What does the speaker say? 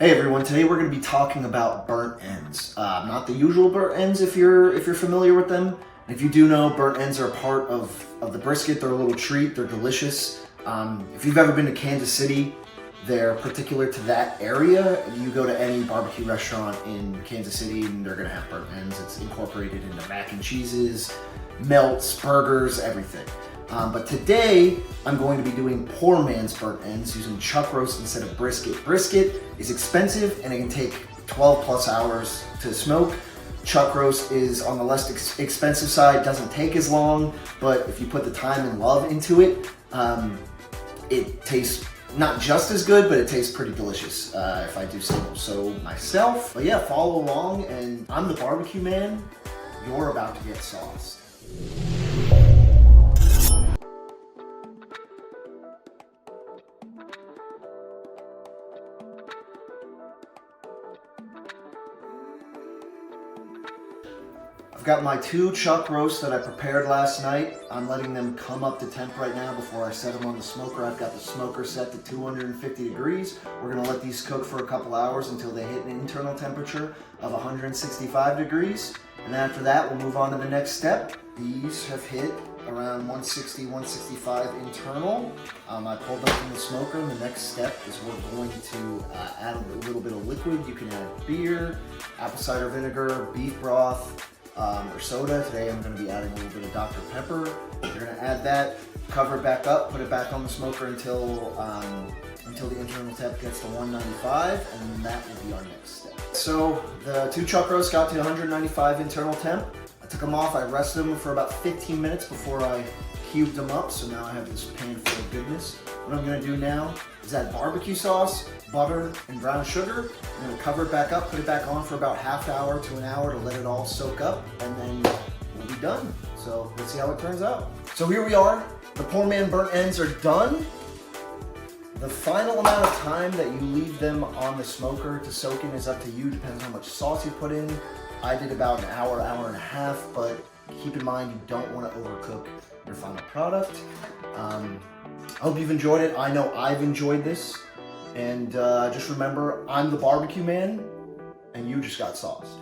Hey everyone, today we're going to be talking about burnt ends. Not the usual burnt ends if you're familiar with them. If you do know, burnt ends are a part of the brisket. They're a little treat, they're delicious. If you've ever been to Kansas City, they're particular to that area. You go to any barbecue restaurant in Kansas City and they're going to have burnt ends. It's incorporated into mac and cheeses, melts, burgers, everything. But today, I'm going to be doing poor man's burnt ends using chuck roast instead of brisket. Brisket is expensive and it can take 12 plus hours to smoke. Chuck roast is on the less expensive side, doesn't take as long, but if you put the time and love into it, it tastes not just as good, but it tastes pretty delicious, if I do say so myself. But yeah, follow along, and I'm the barbecue man. You're about to get sauced. I've got my 2 chuck roasts that I prepared last night. I'm letting them come up to temp right now before I set them on the smoker. I've got the smoker set to 250 degrees. We're gonna let these cook for a couple hours until they hit an internal temperature of 165 degrees. And after that, we'll move on to the next step. These have hit around 160, 165 internal. I pulled them from the smoker, and the next step is we're going to add a little bit of liquid. You can add beer, apple cider vinegar, beef broth, or soda. Today I'm going to be adding a little bit of Dr. Pepper. You're going to add that, cover it back up, put it back on the smoker until the internal temp gets to 195, and that will be our next step. So the 2 chuck roasts got to 195 internal temp. I took them off, I rested them for about 15 minutes before I cubed them up, so now I have this pan full of goodness. What I'm going to do now is add barbecue sauce, butter, and brown sugar. I'm going to cover it back up, put it back on for about half hour to an hour to let it all soak up, and then we'll be done. So let's see how it turns out. So here we are. The poor man burnt ends are done. The final amount of time that you leave them on the smoker to soak in is up to you, depends on how much sauce you put in. I did about an hour, hour and a half, but keep in mind you don't want to overcook your final product. I hope you've enjoyed it. I know I've enjoyed this. And just remember, I'm the barbecue man, and you just got sauced.